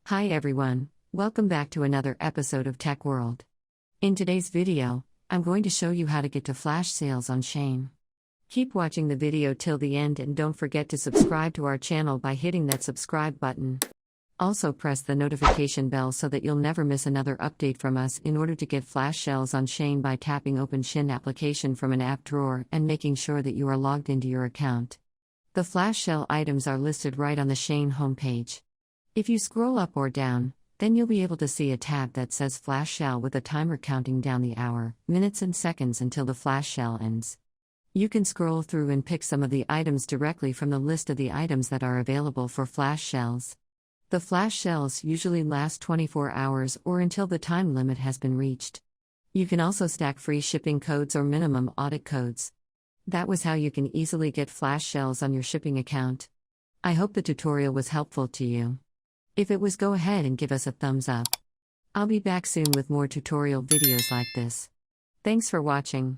Hi everyone, welcome back to another episode of Tech World. In today's video, I'm going to show you how to get to flash sales on Shein. Keep watching the video till the end and don't forget to subscribe to our channel by hitting that subscribe button. Also press the notification bell so that you'll never miss another update from us in order to get flash sales on Shein by tapping open Shein application from an app drawer and making sure that you are logged into your account. The flash sale items are listed right on the Shein homepage. If you scroll up or down, then you'll be able to see a tab that says Flash Sale with a timer counting down the hour, minutes and seconds until the flash sale ends. You can scroll through and pick some of the items directly from the list of the items that are available for flash sales. The flash sales usually last 24 hours or until the time limit has been reached. You can also stack free shipping codes or minimum audit codes. That was how you can easily get flash sales on your shipping account. I hope the tutorial was helpful to you. If it was, go ahead and give us a thumbs up. I'll be back soon with more tutorial videos like this. Thanks for watching.